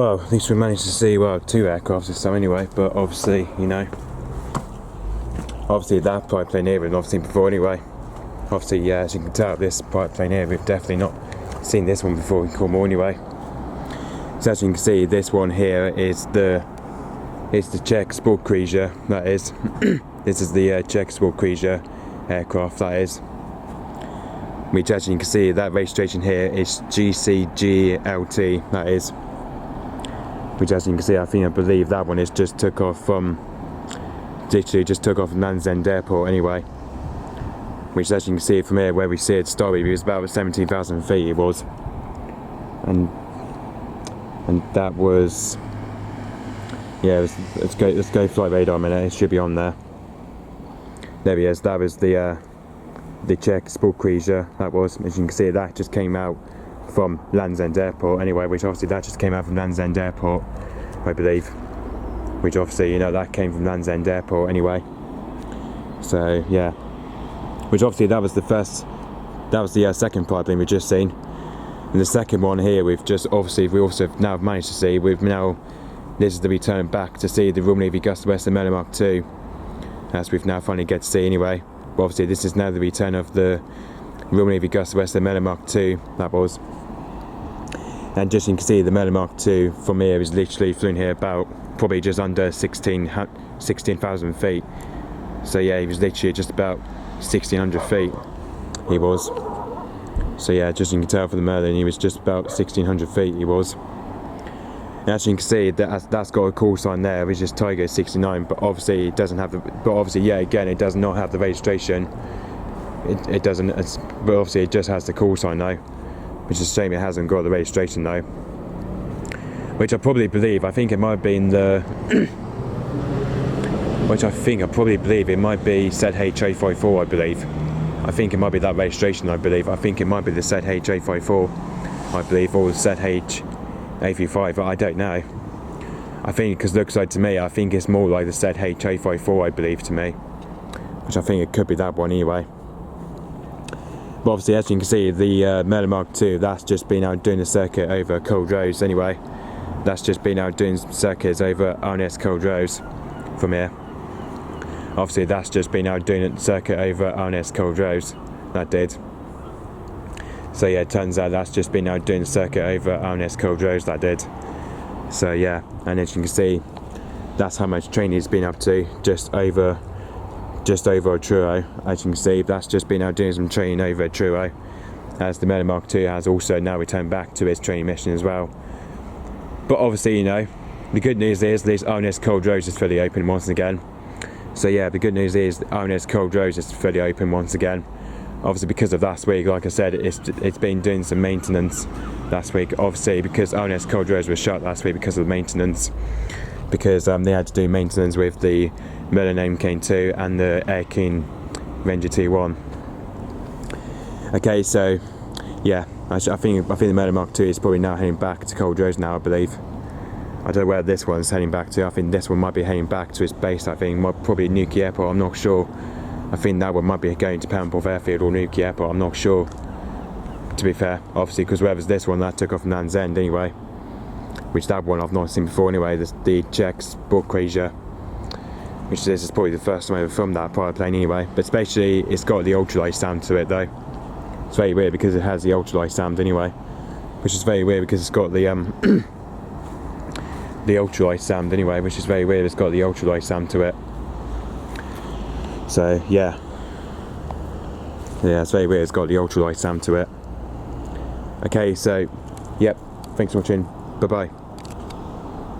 Well, at least we managed to see, well, 2 aircrafts this time anyway, but obviously, you know, obviously that private plane here we've not seen before anyway. Obviously, yeah, as you can tell, this private plane here we've definitely not seen this one before in Cornwall anyway. So as you can see, this one here is the Czech Sportcruiser, that is. This is the Czech Sportcruiser aircraft, that is. Which, as you can see, that registration here is G-CGLT, that is. Which, as you can see, I believe that one is just took off from, literally just took off from Land's End Airport anyway. Which, as you can see from here, where we see it started, it was about 17,000 feet it was. And that was, yeah, let's go flight radar a minute, it should be on there. There he is, that was the Czech Sportcruiser, that was. As you can see, that just came out from Land's End Airport anyway, which obviously that just came out from Land's End Airport, I believe. Which obviously, you know, that came from Land's End Airport anyway. So, yeah. Which obviously that was the second private plane we've just seen. And the second one here we also now managed to see, this is the return back to see the Royal Navy Agustawestland Merlin Mark 2, as we've now finally get to see anyway. But obviously this is now the return of the Royal Navy Agustawestland Merlin Mark 2, that was. And just you can see the Merlin Mark 2 from here is literally flown here about probably just under 16,000 feet. So yeah, he was literally just about 1,600 feet, he was. So yeah, just you can tell from the Merlin, he was just about 1,600 feet, he was. And as you can see, that's got a call sign there, which is Tiger 69, but obviously it doesn't have the, yeah, again, it does not have the registration. It doesn't, but obviously it just has the call sign though, which is a shame it hasn't got the registration though. Which I probably believe, I think it might have been the, which I probably believe it might be ZH854, I believe. I think it might be that registration, I believe. I think it might be the ZH854, I believe, or the ZH855, but I don't know. I think, because it looks like to me, I think it's more like the ZH854, I believe, to me. Which I think it could be that one anyway. But obviously, as you can see, the Merlin Mark 2, that's just been out doing the circuit over Cold Rose anyway. That's just been out doing circuits over RNS Cold Rose from here. Obviously that's just been out doing a circuit over RNS Cold Rose, that did. So yeah, it turns out that's just been out doing a circuit over RNS Cold Rose, that did. So yeah, and as you can see, that's how much training it's been up to, just over Truro. As you can see, that's just been out doing some training over Truro, as the Merlin Mark 2 has also now returned back to its training mission as well. But obviously, you know, the good news is this RNS Cold Rose is fully open once again. So yeah, the good news is RNS Cold Rose is fully open once again. Obviously because of last week, like I said, it's been doing some maintenance last week. Obviously because RNS Cold Rose was shut last week because of the maintenance. Because they had to do maintenance with the Merlin MK2 and the Air King Ranger T1. Okay, so yeah, I think the Merlin Mark 2 is probably now heading back to Cold Rose now, I believe. I don't know where this one's heading back to. I think this one might be heading back to its base, I think, probably Newquay Airport, I'm not sure. I think that one might be going to Perranporth Airfield or Newquay Airport, I'm not sure, to be fair. Obviously, because wherever's this one, that took off from Land's End anyway. Which that one I've not seen before anyway, the Czech Sportcruiser. Which this is probably the first time I ever filmed that private plane anyway. But especially, it's got the ultralight sound to it though. It's very weird because it has the ultralight sound anyway. Which is very weird because it's got the the ultralight sound anyway, which is very weird. It's got the ultralight sound to it. So yeah, it's very weird. It's got the ultralight sound to it. Okay, so yep, thanks for watching. Bye bye.